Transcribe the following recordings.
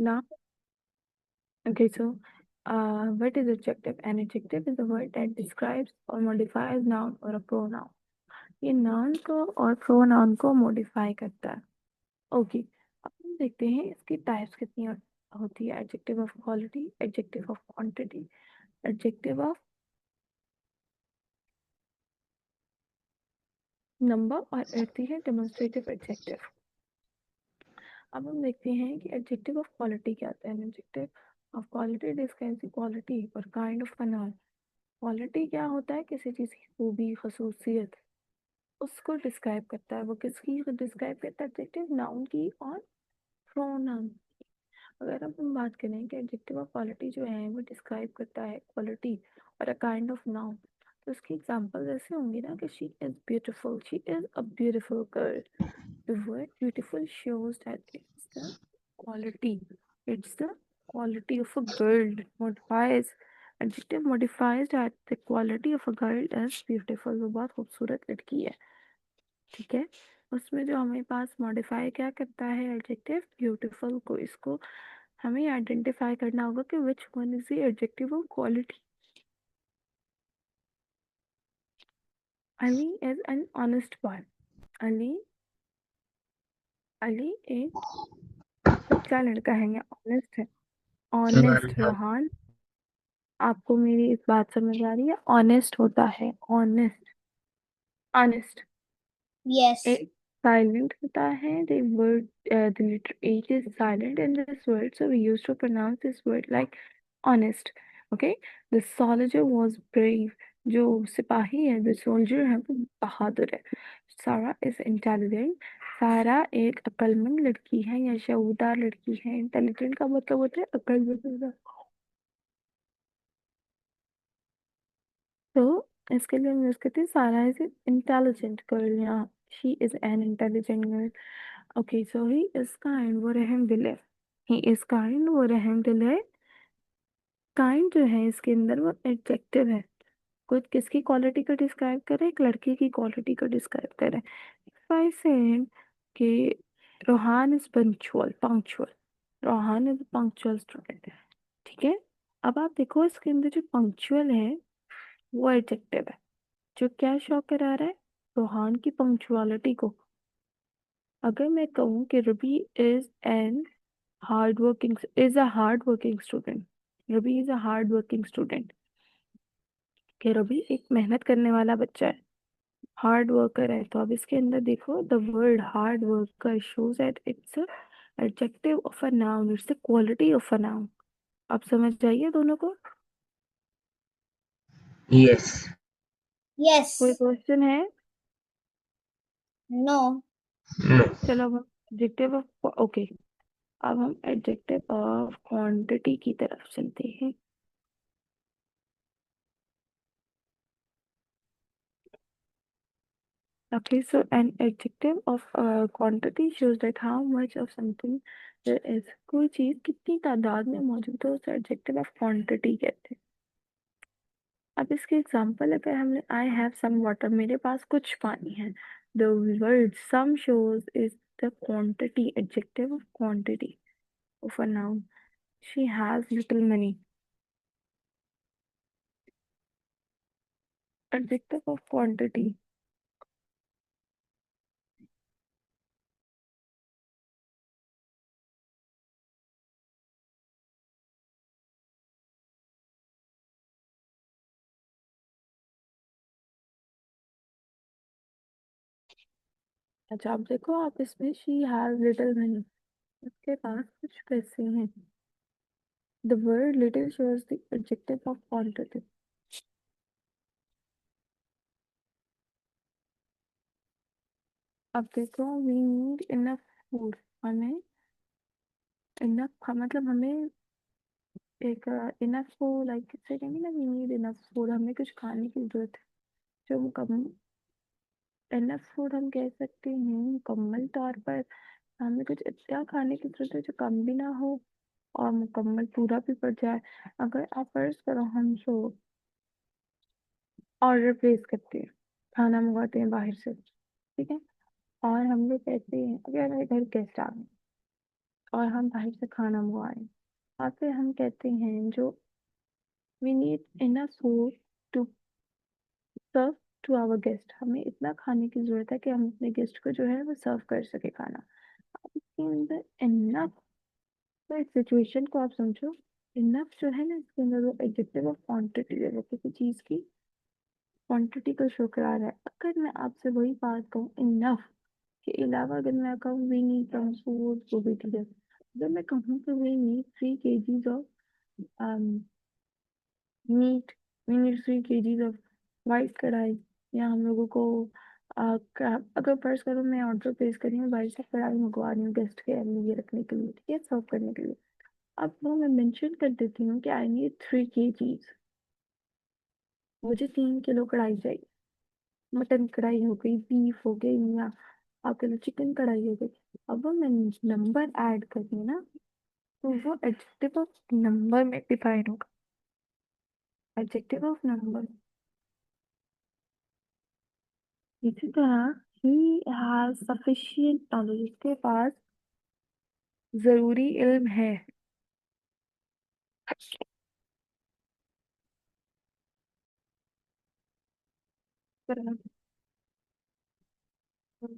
Now, okay, so what is adjective? An adjective is a word that describes or modifies noun or a pronoun. ये noun को और pronoun को modify करता है. Okay, अब हम देखते हैं इसकी टाइप्स कितनी होती है. Adjective of quality, adjective of quantity, adjective of number और रहती है डेमोन्स्ट्रेटिव एडजेक्टिव. अब हम देखते हैं कि एडजेक्टिव ऑफ क्वालिटी क्या होता है. Adjective of quality describes the quality और kind of a noun. Quality क्या होता है? किसी चीज़ की खूबी, खसूसियत, उसको डिस्क्राइब करता है. वो किसकी डिस्क्राइब करता है? एडजेक्टिव नाउन की और प्रोनाउन. अगर अब हम बात करें कि एडजेक्टिव ऑफ क्वालिटी जो है वो डिस्क्राइब करता है क्वालिटी और अ काइंड ऑफ नाउन, तो उसकी एग्जांपल ऐसे होंगी ना कि she is beautiful, she is a beautiful girl. The word beautiful shows that it's the quality of a girl. It modifies, adjective modifies that the quality of a girl is beautiful. वो बहुत खूबसूरत लड़की है. ठीक है, उसमें जो हमारे पास मॉडिफाई क्या करता है? एडजेक्टिव ब्यूटीफुल को. इसको हमें आइडेंटिफाई करना होगा कि which one is the adjective of quality. Ali is an honest boy. Ali Ali एक सच्चा लड़का है या ऑनेस्ट है. ऑनेस्ट. रोहान, आपको मेरी इस बात समझ आ रही है? ऑनेस्ट होता है, ऑनेस्ट, ऑनेस्ट. Yes. एक silent होता है. The word, the letter H is silent in this word, so we used to pronounce this word like honest. Okay, the soldier was brave. जो सिपाही है, the soldier है, वो बहादुर है. सारा is intelligent. सारा एक अक्लमंद लड़की है या शऊदार लड़की है. इंटेलिजेंट का मतलब होता है अक्लमंद. तो इसके लिए हम यूज करते हैं सारा इज इंटेलिजेंट गर्ल या she is an intelligent girl. Okay, so he is kind, वो रहम दिल है. ही इज काइंड, वो रहम दिल है. काइंड जो है इसके अंदर वो एडजेक्टिव है. कुछ किसकी क्वालिटी को डिस्क्राइब करे? एक लड़की की क्वालिटी को डिस्क्राइब करे. इफ आई सेड कि Rohan is punctual, punctual, Rohan is punctual student. ठीक है, अब आप देखो इसके अंदर जो पंक्चुअल है वो एडजेक्टिव है. जो क्या शो करा रहा है? रोहान की पंक्चुअलिटी को. अगर मैं कहूँ कि Rabi is a hard working student, Rabi is a hard working student, कि रबी एक मेहनत करने वाला बच्चा है, हार्ड वर्कर है. तो अब इसके अंदर देखो, the word hard worker shows that it's adjective of a noun, it's the quality of a noun. आप समझ जाइए दोनों को. Yes. कोई Yes. क्वेश्चन है? No. No. चलो अब एडजेक्टिव ऑफ, ओके, अब हम एडजेक्टिव ऑफ क्वांटिटी की तरफ चलते हैं. Okay, so an adjective of quantity shows that how much of something there is. कोई चीज कितनी तादाद में मौजूद है उसे एडजेक्टिव ऑफ क्वांटिटी कहते हैं. अब इसके एग्जांपल अगर हमने आई हैव सम वाटर, मेरे पास कुछ पानी है. The word some shows is the quantity, adjective of quantity of a noun. She has little money, adjective of quantity. अच्छा, अब देखो आप इसमें शी हैज लिटिल मनी, उसके पास कुछ पैसे हैं. The word little shows the adjective of quantity. अब देखो, we need enough food. हमें enough मतलब हमें एक enough को लाइक किससे कहेंगे ना, we need enough food, हमें कुछ खाने की जरूरत है. जो कम enough food हम कह सकते हैं मुकम्मल तौर पर. हमें कुछ इतना खाने की जरूरत है जो कम भी ना हो और मुकम्मल पूरा भी पड़ जाए. अगर आप फर्ज करो हम तो ऑर्डर प्लेस करते हैं, खाना मंगवाते हैं बाहर से, ठीक है, और हम लोग कहते हैं अगर हमारे घर गेस्ट आ गए, और हम बाहर से खाना मंगवाएं, वहाँ पे हम कहते हैं जो we need enough food to serve to our guest, हमें इतना खाने की जरूरत है कि हम अपने गेस्ट को जो है वो सर्व कर सके खाना। अब इसके अंदर इनफ, तो इस सिचुएशन को आप समझो, इनफ जो है ना इसके अंदर वो एडजेक्टिव ऑफ क्वांटिटी है, वो किसी चीज की क्वांटिटी को शो करा रहा है। अगर मैं आपसे वही बात कहूँ इनफ के अलावा, अगर मैं कहूँ वी नीड सम फूड, वो भी ठीक है। अगर मैं कहूँ कि we need 3 kgs of meat, we need 3 kgs of white kadhai, या हम लोगों को अगर फर्ज करो मैं ऑर्डर प्लेस कर रही हूँ, बाहर से कढ़ाई मंगवा रही हूँ गेस्ट के लिए रखने के लिए, ठीक है, सर्व करने के लिए। अब वो मैं मेंशन कर देती हूँ कि आई नीड 3 kgs, मुझे 3 किलो कढ़ाई चाहिए। मटन कढ़ाई हो गई, बीफ हो गई, या आपके लिए चिकन कढ़ाई हो गई। अब वो मैं नंबर ऐड करती हूँ ना, तो वो एडजेक्टिव ऑफ नंबर में डिफाइन होगा, एडजेक्टिव ऑफ नंबर। इसी तरह ही हैज सफिशिएंट नॉलेज, उसके पास जरूरी इल्म है।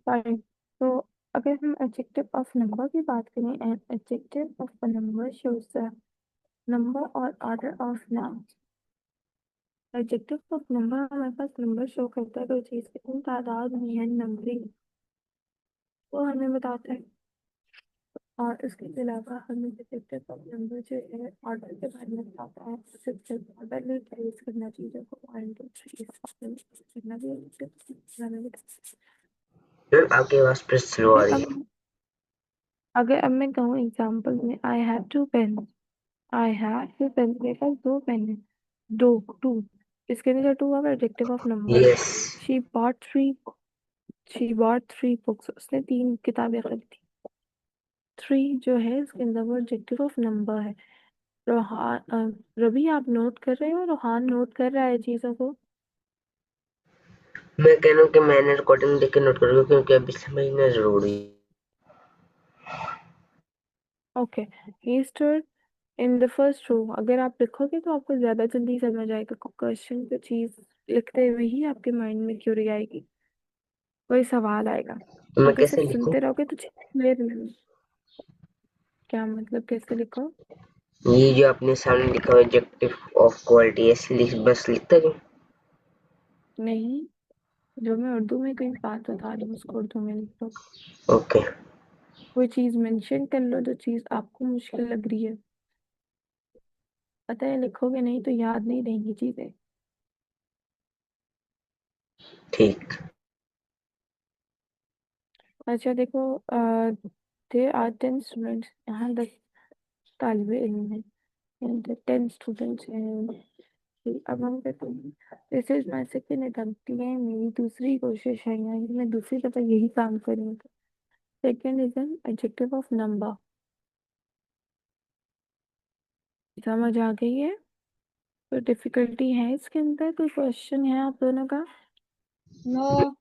फाइन। तो अगर हम एडजेक्टिव ऑफ नंबर की बात करें, and adjective of a number shows the number और order of noun. Adjective of number हमारे पास नंबर शो करता है, कोई चीज कितनी तादाद में है, नंबरिंग वो हमें बताता है। और इसके अलावा हमें एडजेक्टिव ऑफ नंबर जो है ऑर्डर के बारे में बताता है, सिर्फ ऑर्डर नहीं ट्रेस करना चीज़ों को, 1 2 3 करना भी एडजेक्टिव हमें बताता मैम आपकी आवाज फिर स्लो आ है। रही है। अगर अब मैं कहूँ एग्जाम्पल में, I have 2 pen, I have 2 pen, मेरे पास 2 पेन है, दो, टू, इसके अंदर टू अब एडजेक्टिव ऑफ नंबर है। Yes she bought three she bought 3 books, उसने 3 किताबें खरीदी। थ्री जो है इसके अंदर वो एडजेक्टिव ऑफ नंबर है। रवि आप नोट कर रहे हो, रोहान नोट कर रहा है चीजों को। मैं कह रहा हूँ कि मैंने रिकॉर्डिंग देख के नोट कर रही हूँ क्योंकि अभी समझना जरूरी है। Okay, he stood in the first row, अगर आप लिखोगे तो आपको ज्यादा जल्दी समझ आएगा, क्वेश्चन की चीज लिखते हुए ही आपके माइंड में क्यूरी आएगी, कोई सवाल आएगा। तो मैं अगर कैसे सिर्फ लिखूं? सुनते रहोगे तो क्लियर नहीं। क्या मतलब, कैसे लिखो? ये जो आपने सामने लिखा हुआ एडजेक्टिव ऑफ क्वालिटी ऐसे बस लिखता क्यों? नहीं, जो मैं उर्दू में कोई बात बता रही हूँ उसको उर्दू में लिख लो। ओके कोई चीज मेंशन कर लो जो चीज आपको मुश्किल लग रही है, पता है लिखोगे नहीं तो याद नहीं रहेंगी चीजें। ठीक। अच्छा देखो, देर आर 10 स्टूडेंट्स, यहाँ 10 तालिबे इल्म हैं, 10 स्टूडेंट्स हैं। अब हम कहते हैं this is my second attempt, ये मेरी दूसरी कोशिश है, यानी कि मैं दूसरी दफा यही काम करूँ। Second is an adjective of number. समझ आ गई है? कोई डिफिकल्टी है इसके अंदर, कोई क्वेश्चन है आप दोनों का? No.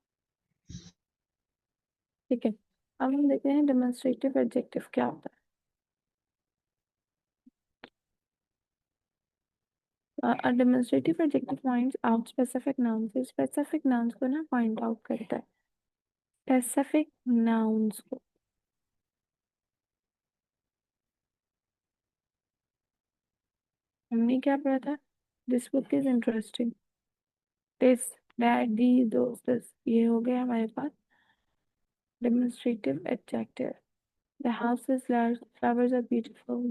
ठीक है, अब हम देखते हैं डेमोन्स्ट्रेटिव एडजेक्टिव क्या होता है। Demonstrative adjective points out specific nouns, specific nouns को ना पॉइंट आउट करता है, स्पेसिफिक नाउन्स को। हमने क्या पढ़ा था? This book is interesting, this, that, these, those, ये हो गया हमारे पास demonstrative adjective. The house is large, flowers are beautiful,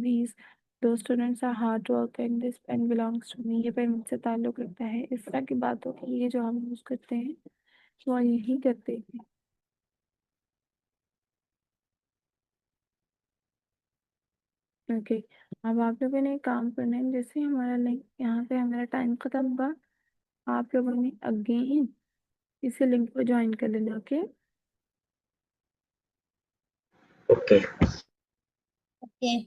those students are hard working, this pen belongs to me, ये पेन मुझसे ताल्लुक रखता है। इस तरह की बातों के लिए जो हम यूज करते हैं वो यही करते हैं। ओके, अब आप लोगों ने एक काम करना है, जैसे हमारा लिंक यहाँ पे हमारा टाइम खत्म होगा, आप लोगों ने अगेन इसी लिंक पर ज्वाइन कर लेना। Okay, okay Okay.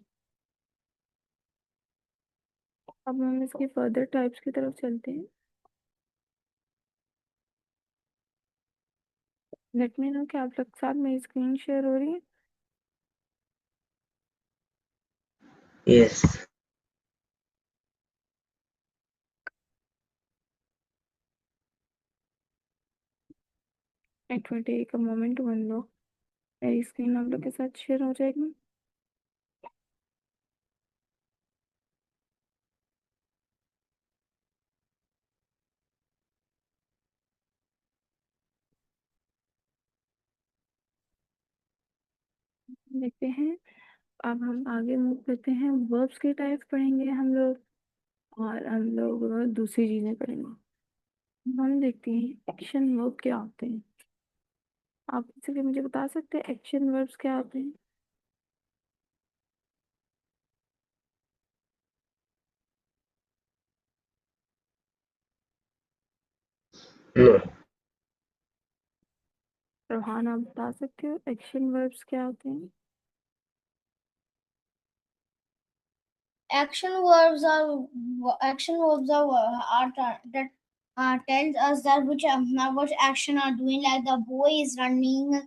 अब हम इसके फर्दर टाइप्स की तरफ चलते हैं। लेट मी नो कि आप लोग के साथ मेरी स्क्रीन शेयर हो रही है। Yes. It will take a moment one लो, मेरी स्क्रीन आप लोग के साथ शेयर हो जाएगी। देखते हैं। अब हम आगे मूव करते हैं, वर्ब्स के टाइप पढ़ेंगे हम लोग, और हम लोग दूसरी चीजें पढ़ेंगे। हम देखते हैं एक्शन वर्ब क्या होते हैं। आप इसलिए मुझे बता सकते हैं एक्शन वर्ब्स क्या होते हैं? No. रोहान आप बता सकते हो एक्शन वर्ब्स क्या होते हैं? That tells us that which action are doing, like the boy is running,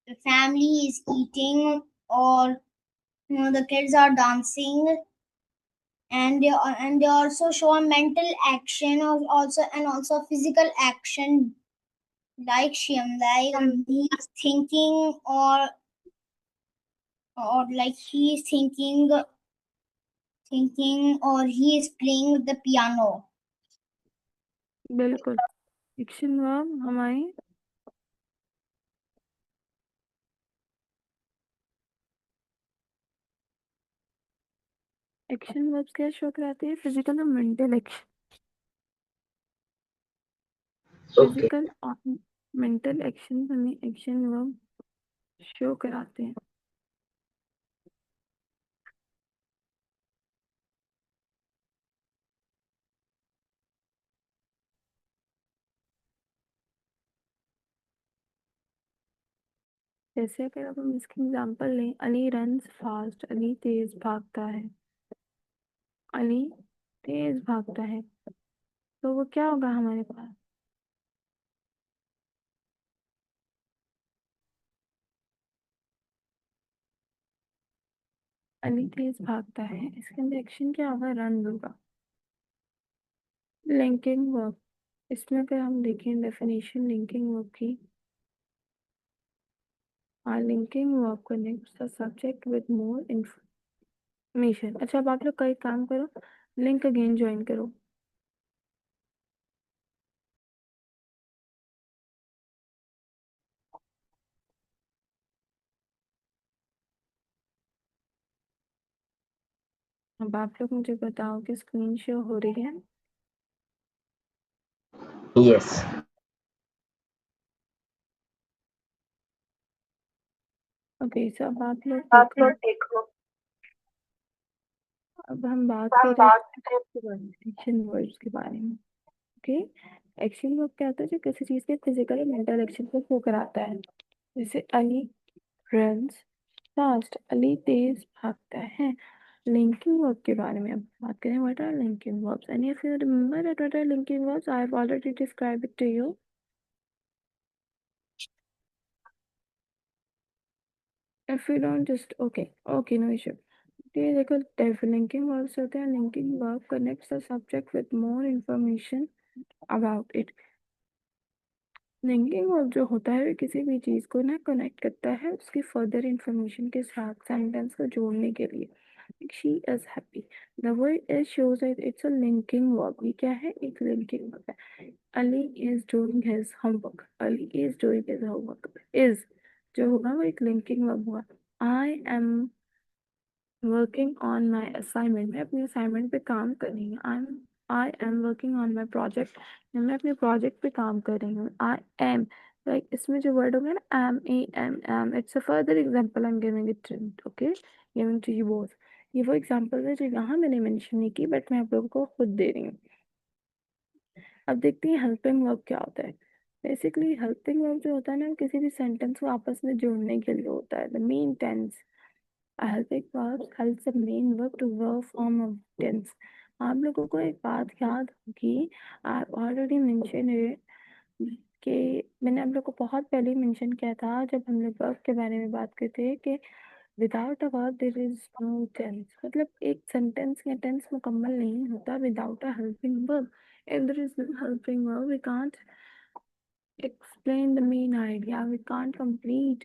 the family is eating, or the kids are dancing, and they also show a mental action of also physical action, like he is thinking, or like he is thinking, or he is playing with the piano. बिल्कुल, action verb हमारी action verbs क्या show कराते हैं? Physical और mental action, Okay. Physical और mental action हमें action verb show कराते हैं। जैसे अगर अब हम इसकी एग्जांपल लें, अली रन्स फास्ट, अली तेज भागता है, अली तेज भागता है, तो वो क्या होगा हमारे पास? अली तेज भागता है, इसके अंदर एक्शन क्या होगा? रन होगा। लिंकिंग वर्ब, इसमें अगर हम देखें डेफिनेशन लिंकिंग वर्ब की, linking verb connects the subject with more information. अच्छा, अब आप लोग का एक काम करो, लिंक अगेन ज्वाइन करो। अब आप लोग मुझे बताओ कि स्क्रीन शो हो रही है? Yes. ओके, सो अब आप लोग देखो, अब हम बात कर रहे हैं एक्शन वर्ड्स के बारे में। ओके, एक्शन वर्ब क्या होता है? जो किसी चीज के फिजिकल और मेंटल एक्शन को शो कराता है। जैसे अली रन्स फास्ट, अली तेज भागता है। लिंकिंग वर्ब के बारे में अब बात करें, what are linking verbs? Any of you remember that what are linking verbs? I have already describe it to you. If you don't just okay no issue. ये देखो, लिंकिंग वर्ब्स होते हैं, linking verb connects the subject with more information about it. Linking verb जो होता है वो किसी भी चीज को ना कनेक्ट करता है उसकी फर्दर इंफॉर्मेशन के साथ, सेंटेंस को जोड़ने के लिए। She is happy, the word is shows that it's a linking verb. ये क्या है? एक लिंकिंग वर्ब है। Ali is doing his homework, Ali is doing his homework, is जो होगा वो एक लिंकिंग वर्ब हुआ। I am working on my assignment, मैं अपने असाइनमेंट पे काम कर रही हूँ। I am working on my project, मैं अपने प्रोजेक्ट पे काम कर रही हूँ। आई एम, लाइक इसमें जो वर्ड होगा ना, am, it's a further example, I am giving it, okay, giving to you both. ये वो एग्जांपल है जो यहाँ मैंने मेंशन नहीं की, बट मैं आप लोगों को खुद दे रही हूँ। अब देखते हैं हेल्पिंग वर्ब क्या होता है। बेसिकली हेल्पिंग वर्ब जो होता है ना, किसी भी सेंटेंस को आपस में जोड़ने के लिए होता है। The main tense, a helping verb helps the main verb to verb form of tense। आप लोगों को एक बात याद होगी, आई ऑलरेडी मेंशन है कि मैंने आप लोग को बहुत पहले मेंशन किया था जब हम लोग वर्ब के बारे में बात करते थे कि without a verb there is no tense, मतलब एक सेंटेंस या टेंस मुकम्मल नहीं होता without a helping verb. If there is no helping verb we can't explain the main idea. We can't complete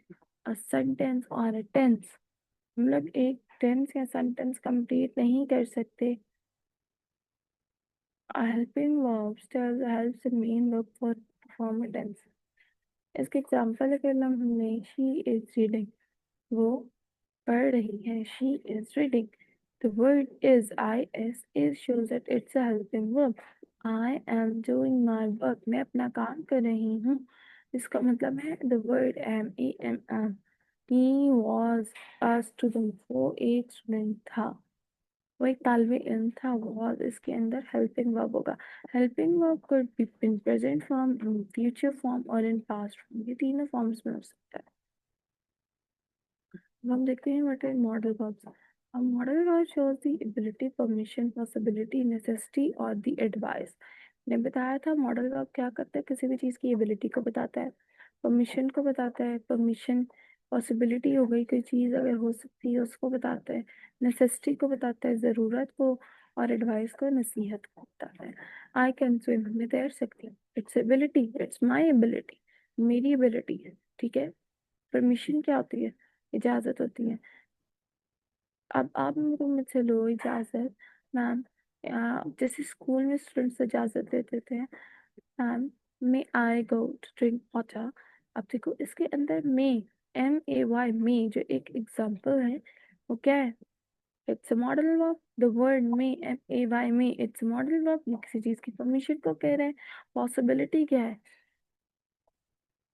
a sentence or a tense. हम लोग एक tense या सेंटेंस कंप्लीट नहीं कर सकते. A helping verb still helps the main verb for perform a tense. इसके example अगर हमने she is reading, वो पढ़ रही है, she is reading. The word is shows that it's a helping verb. I am doing my work, मैं अपना काम कर रही हूँ. इसका मतलब है the word am. He was a student, वो एक स्टूडेंट था, वो एक तालिबे इल्म था. was इसके अंदर हेल्पिंग वर्ब होगा. Helping verb could be in present form, in future form और in past form. ये तीनों फॉर्म्स में हो सकता है. अब हम देखते हैं what are model verbs. A model verb shows the ability, permission, possibility, necessity और the advice. ने बताया था मॉडल वर्ब क्या करता है, किसी भी चीज़ की एबिलिटी को बताता है, परमिशन को बताता है, परमिशन पॉसिबिलिटी हो गई, कोई चीज़ अगर हो सकती है उसको बताता है, नेसेसिटी को बताता है, ज़रूरत को, और एडवाइस को, नसीहत को बताता है. आई कैन स्विम, मैं तैर सकती हूँ. Its ability, it's my ability, मेरी एबिलिटी है. ठीक है. परमिशन क्या होती है, इजाज़त होती है. अब आप मेरे मुझसे लो इजाज़त मैम. जैसे स्कूल में स्टूडेंट्स इजाज़त देते थे, ma'am may I go to drink water. अब देखो इसके अंदर मे, MAY, मे जो एक एग्जाम्पल है वो क्या है, it's a modal verb. The word may, MAY, may, it's modal verb. ये किसी चीज़ की परमिशन को कह रहे हैं. पॉसिबिलिटी क्या है,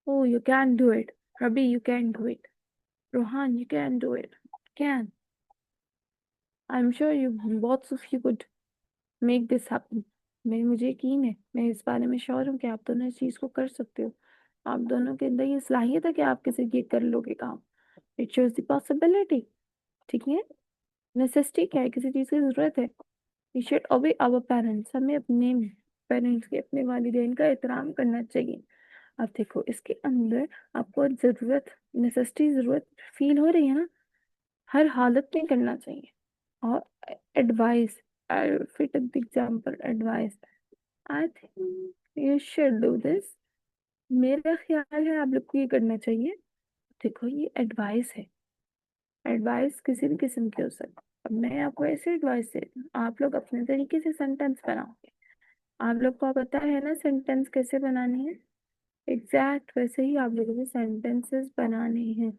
oh you can do it. Rabi you can do it. Rohan you can do it. Can, I am sure you both of you could make this happen. मुझे यकीन है, मैं इस बारे में श्योर हूँ कि आप दोनों इस चीज़ को कर सकते हो. आप दोनों के अंदर ये सलाहियत है कि आप किसी ये कर लोगे काम. It shows the possibility. ठीक है. नेसेसिटी क्या है, किसी चीज़ की ज़रूरत है. We should obey our parents, हमें अपने पेरेंट्स के, अपने वालिदैन का एहतराम करना चाहिए. अब देखो इसके अंदर आपको ज़रूरत, नेसेसिटी, ज़रूरत फील हो रही है ना, हर हालत में करना चाहिए. और advice, I fit the example advice. I think you should do this, मेरा ख्याल है आप लोग को ये करना चाहिए. देखो ये एडवाइस है. एडवाइस किसी भी किस्म की हो सकती है. अब मैं आपको ऐसे एडवाइस दे रही हूँ, आप लोग अपने तरीके से सेंटेंस बनाओगे. आप लोग को पता है ना सेंटेंस कैसे बनानी है, एग्जैक्ट वैसे ही आप लोगों को सेंटेंसेस बनाने हैं.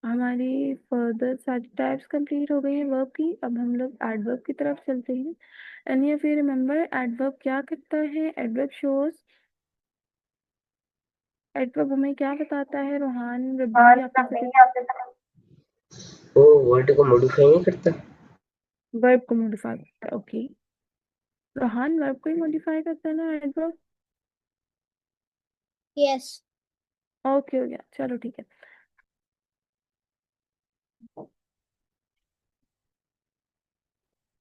हमारी फर्दर सारी टाइप्स कंप्लीट हो गई है वर्ब की. अब हम लोग एडवर्ब की तरफ चलते हैं. Any of you remember adverb क्या करता है. एडवर्ब शोज, एडवर्ब हमें क्या बताता है. रोहान, रबी, आप वो वर्ड को मॉडिफाई नहीं करता. वर्ब को मॉडिफाई करता है. ओके. रोहान वर्ब को ही मॉडिफाई करता है ना एडवर्ब. Yes. ओके हो गया, चलो ठीक है.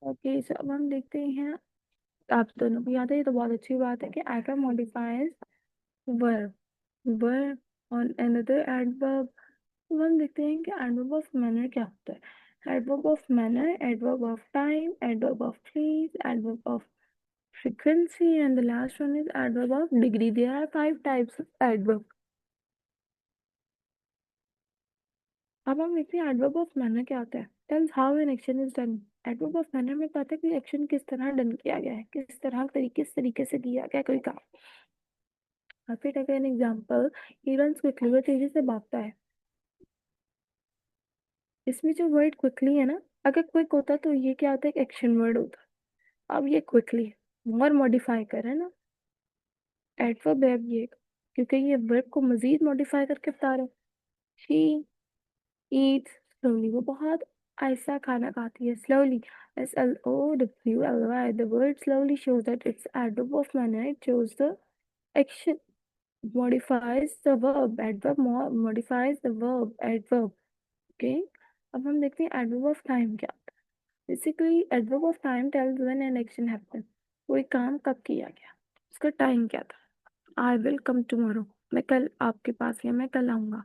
ओके सो अब हम देखते हैं, आप दोनों को याद है, ये तो बहुत अच्छी बात है कि एडवर्ब मॉडिफाइज वर्ब. वर्ब और अनदर एडवर्ब. अब हम देखते हैं कि एडवर्ब ऑफ मैनर क्या होता है. Adverb of manner, adverb of time, adverb of place, adverb of frequency, and the last one is adverb of degree. There are 5 types of adverb. अब हम देखते हैं एडवर्ब ऑफ मैनर क्या होता है. Tales how an action is done. Adverb of manner में कहता है कि एक्शन किस तरह डन किया गया है, किस तरह किस तरीके से किया गया कोई काम. और फिर again example, he runs quickly, वो तेजी से भागता है. इसमें जो वर्ड क्विकली है ना, अगर क्विक होता तो ये क्या होता है, एक्शन वर्ड होता. अब ये क्विकली और मॉडिफाई कर है ना, एडवर्ब है अब ये, क्योंकि ये वर्ब को मजीद मॉडिफाई करके बता रहा है. शी ईट्स स्लोली, वो बहुत आहिस्ता खाना खाती है. Slowly, SLOWLY. The word slowly shows that it's adverb of manner. It shows the action, modifies the verb. Adverb modifies the verb. Adverb. Okay. अब हम देखते हैं adverb of time क्या होता है. Basically, adverb of time tells when an action happens. कोई काम कब किया गया, उसका टाइम क्या था. I will come tomorrow, मैं कल आपके पास या मैं कल आऊंगा.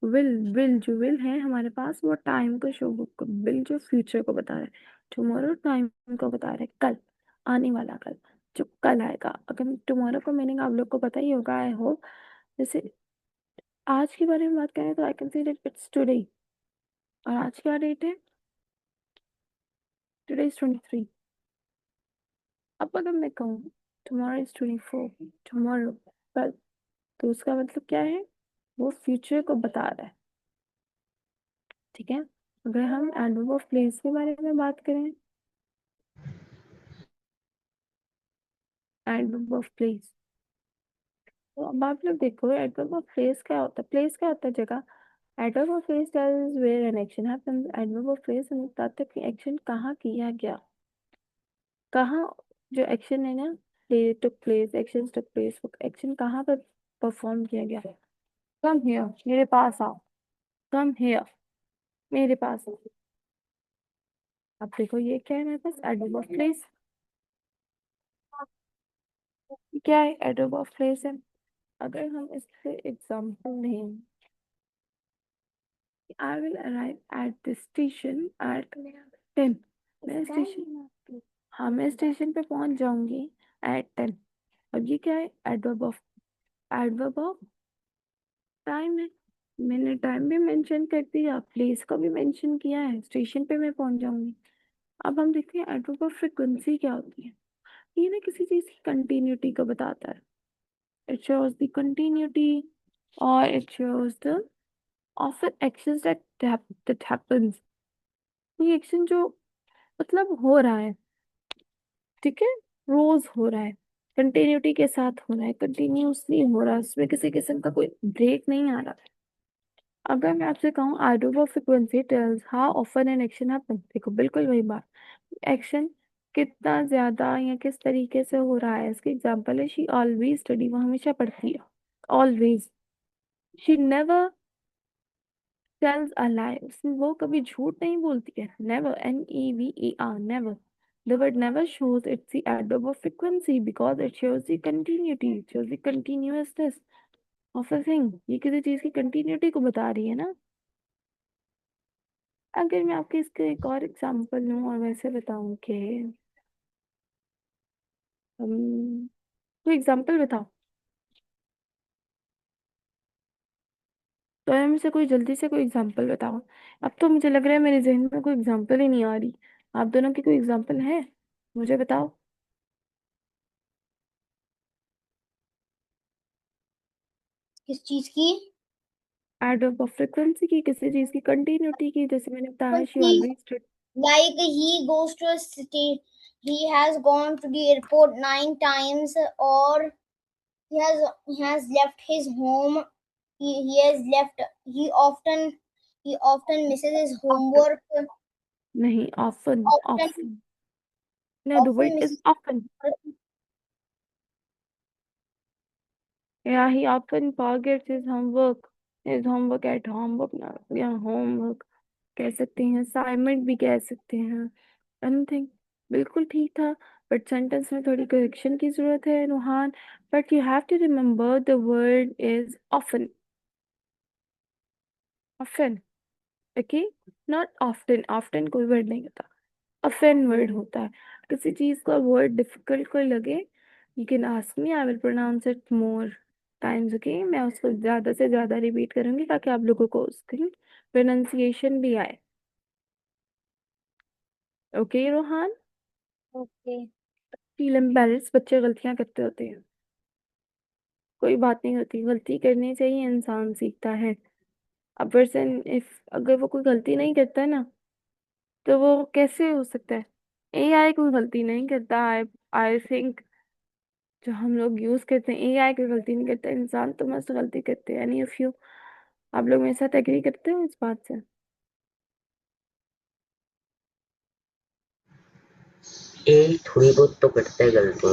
विल जो विल है हमारे पास वो टाइम को शो विल जो फ्यूचर को बता रहा है, टुमारो टाइम को बता रहा है, कल, आने वाला कल, जो कल आएगा। अगर टुमारो का मीनिंग आप लोग को पता ही होगा आई होप। जैसे आज के बारे में बात करें तो I can say it's today, और आज क्या डेट है, टुडे इज 23। अब अगर मैं कहूँ टुमारो इज 24, टुमारो कल, तो उसका मतलब क्या है, वो फ्यूचर को बता रहा है। ठीक है। अगर हम एडवर्ब ऑफ प्लेस के बारे में बात करें, एडवर्ब ऑफ प्लेस, तो अब आप लोग देखो एडवर्ब ऑफ प्लेस क्या होता है, प्लेस क्या होता है, जगह। Adverb of place tells where an action happens, adverb of place बताता है कि एक्शन कहाँ किया गया, कहाँ, जो एक्शन है ना, play took place, action took place, action कहाँ पर परफॉर्म किया गया। कम हियर, मेरे पास आओ, कम हियर, मेरे पास आओ। अब देखो ये क्या है मेरे पास, एडवर्ब ऑफ प्लेस। क्या है, एडवर्ब ऑफ प्लेस है। अगर हम इससे एग्जांपल दें, I will arrive at the station at 10, मैं स्टेशन, हाँ मैं स्टेशन पे पहुंच जाऊंगी एट 10। अब ये क्या है, एडवर्ब ऑफ टाइम है। मैंने टाइम भी मेंशन कर दिया, प्लेस का भी मेंशन किया है, स्टेशन पे मैं पहुंच जाऊंगी। अब हम देखते हैं एडवर्ब ऑफ फ्रीक्वेंसी क्या होती है। ये ना किसी चीज की कंटिन्यूटी को बताता है, इट शोज द कंटिन्यूटी, और it shows the of actions that happens, कोई एक्शन जो मतलब हो रहा है, ठीक है, रोज हो रहा है, कंटिन्यूटी के साथ हो रहा है, कंटिन्यूसली हो रहा है, उसमें किसी किस्म का कोई ब्रेक नहीं आ रहा। अगर मैं आपसे कहूँ order of frequency tales how often an action happen, देखो बिल्कुल वही बात, एक्शन कितना ज्यादा या किस तरीके से हो रहा है, इसकी एग्जांपल है शी ऑलवेज स्टडी, वो हमेशा पढ़ती है, always. She never tells a lie, वो कभी झूठ नहीं बोलती है, never, NEVER, never. The word never shows it's the adverb of frequency because it shows the continuity, it shows the continuousness of a thing, ये किसी चीज की कंटिन्यूटी को बता रही है ना। अगर मैं आपके इसके एक और एग्जांपल लूँ और वैसे बताऊं कि कोई एग्जांपल बताओ, तो में से कोई जल्दी से कोई एग्जांपल बताओ। अब तो मुझे लग रहा है मेरे जहन में कोई एग्जांपल ही नहीं आ रही, आप दोनों की कोई एग्जांपल है, मुझे बताओ। किस चीज की? एडवर्ब ऑफ फ्रीक्वेंसी की, किसी चीज की कंटिन्यूटी की, जैसे मैंने बताया she He, always. like he goes to a city, he has gone to the airport 9 times, or he has left his home. He has left. He often misses his often, homework. नहीं often, Often often, no the often word is misses. often, yeah he often forgets his homework at homework ना, या homework कह सकते हैं, assignment भी कह सकते हैं, एनीथिंग। बिल्कुल ठीक था, बट सेंटेंस में थोड़ी करेक्शन की जरूरत है Nuhan. But you have to remember the word is often, often, okay, not often, often कोई वर्ड नहीं होता, ऑफन वर्ड होता है। किसी चीज का वर्ड डिफिकल्ट कोई लगे, you can ask me, I will pronounce it more times, okay, मैं उसको ज्यादा से ज्यादा रिपीट करूंगी ताकि आप लोगों को उसकी प्रोनाउंसिएशन भी आए। Okay Rohan, Okay. Feel embarrass, बच्चे गलतियां करते होते हैं, कोई बात नहीं होती, गलती करने से ही इंसान सीखता है। अब पर्सन इफ अगर वो कोई गलती नहीं करता है ना, तो वो कैसे हो सकता है, AI कोई गलती नहीं करता, आई आई थिंक जो हम लोग यूज करते हैं AI कोई गलती नहीं करता, इंसान तो मस्त गलती करते हैं, एनी ऑफ यू, आप लोग मेरे साथ एग्री करते हो इस बात से। ये थोड़ी बहुत तो करता है गलती।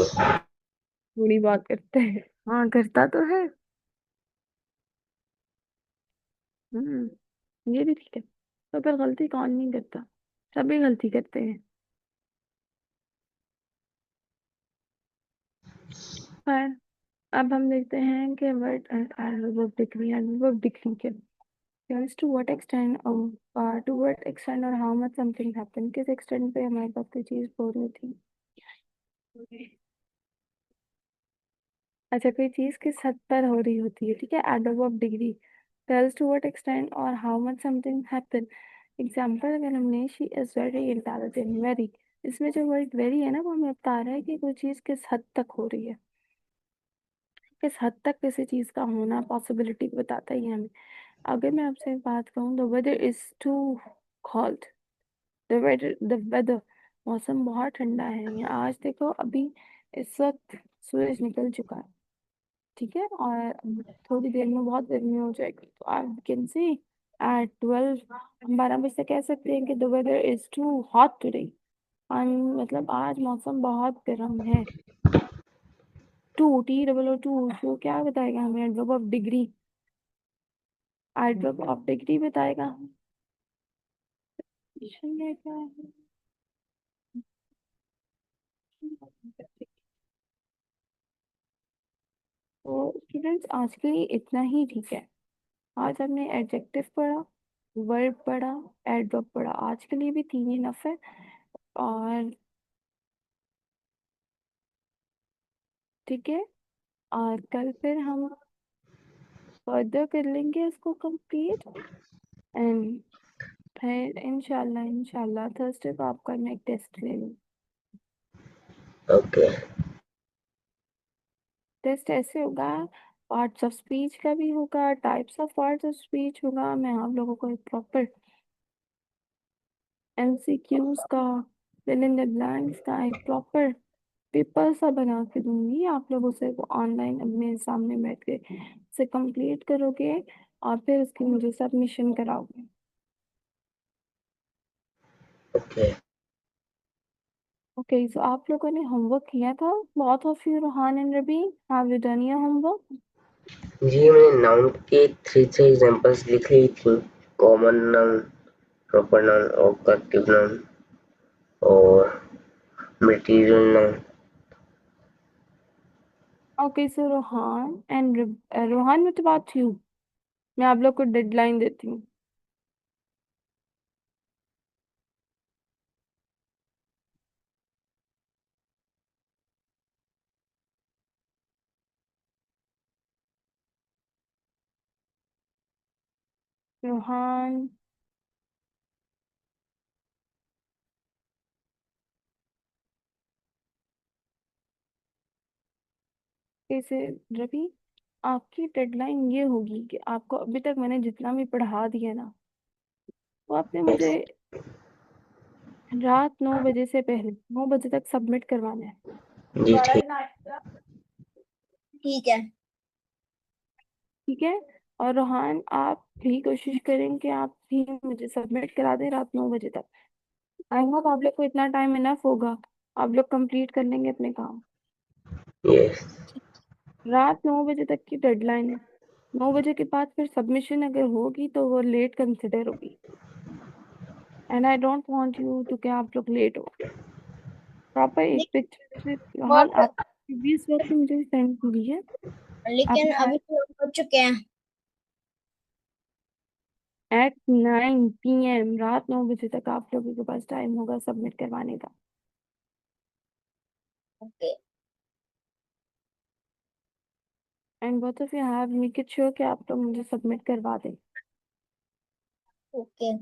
थोड़ी बात करते हैं, हाँ करता तो है। ये भी ठीक है, तो फिर गलती कौन नहीं करता, सभी गलती करते हैं। पर अब हम देखते हैं कि word adverb degree, adverb degree के tells to what extent or how much something happened. किस extent पे हमारे पास कोई चीज हो रही थी. अच्छा, कोई चीज किस हद पर हो रही होती है, ठीक है. At the verb degree tells to what extent or how much something happened. Example अगर हमने she is very intelligent, very, इसमें जो वर्ड वेरी है ना, वो हमें बता रहा है कि कोई चीज किस हद तक हो रही है, किस हद तक किसी चीज का होना पॉसिबिलिटी बताता ही है हमें. अगर मैं आपसे एक बात कहूँ, the weather is too cold, the weather, मौसम बहुत ठंडा है. ये आज देखो, अभी इस वक्त सूरज निकल चुका है, ठीक है, और अब थोड़ी देर में बहुत गर्मी हो जाएगी. तो आप कैन सी एट 12, हम 12 बजे से कह सकते हैं कि the weather is too hot today. मतलब आज मौसम बहुत गर्म है. टू तो क्या बताएगा हमें, adverb of degree, adverb of degree बताएगा. ये क्या है? तो स्टूडेंट्स, आज के लिए इतना ही, ठीक है. आज हमने एडजेक्टिव पढ़ा, वर्ब पढ़ा, एडवर्ब पढ़ा. आज के लिए भी 3 इनफ है. और ठीक है, और कल फिर हम फर्दर कर लेंगे इसको कंप्लीट. एंड फिर इंशाल्लाह थर्सडे को आपका मैं एक टेस्ट ले लूँ. ओके. टेस्ट ऐसे होगा, पार्ट्स ऑफ स्पीच का भी होगा, types of parts of speech होगा. मैं आप लोगों को एक प्रॉपर एमसीक्यूज का, फिल इन द ब्लैंक्स का एक प्रॉपर पेपर सा बना के दूंगी. आप लोगों से वो ऑनलाइन अपने सामने बैठ के से कंप्लीट करोगे और फिर उसकी मुझे सबमिशन कराओगे. ओके. ओके, सो आप लोगों ने होमवर्क किया था, both of you, Rohan and Rabi, have you done your homework? जी, मैंने नाउन के 3 एग्जांपल्स लिख ली थी. कॉमन नाउन, प्रॉपर नाउन और करेक्टिव नाउन और material noun. Okay, so Rohan में तो बात थी. मैं आप लोग को डेडलाइन देती हूँ. रोहान, कैसे, रवि, आपकी डेडलाइन ये होगी कि आपको अभी तक मैंने जितना भी पढ़ा दिया ना, वो आपने मुझे रात 9 बजे से पहले 9 बजे तक सबमिट करवाना है. जी ठीक. ठीक है. ठीक है. और रोहान, आप भी कोशिश करें कि आप भी मुझे सबमिट करा दें रात 9 बजे तक. आई होप आप लोग को इतना टाइम इनफ होगा, आप लोग कंप्लीट कर लेंगे अपने काम. यस. रात 9 बजे तक की डेडलाइन है. 9 बजे के बाद फिर सबमिशन अगर होगी तो वो लेट कंसिडर होगी. And I don't want you to कि आप लोग लेट हो. प्रॉपर एक पिक्चर रोहान बहुत, आप भी इस वक्त मुझे सेंड कीजिए. लेकिन अपना अभी तो हो चुके हैं. एट 9 PM रात 9 बजे तक आप लोगों के पास टाइम होगा सबमिट करवाने का. Okay. And both of you have make it sure कि आप लोग मुझे सबमिट करवा दें. ओके.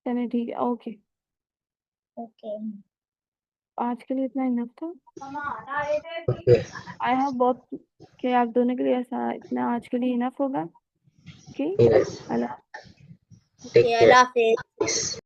चलिए ठीक है. Okay, okay. आज के लिए इतना इनफ था. ओके. आई होप बहुत कि आप दोनों के लिए ऐसा इतना आज के लिए इनफ होगा. Okay, yes. अल्लाह. Take okay. केयर. अल्लाह हाफिज.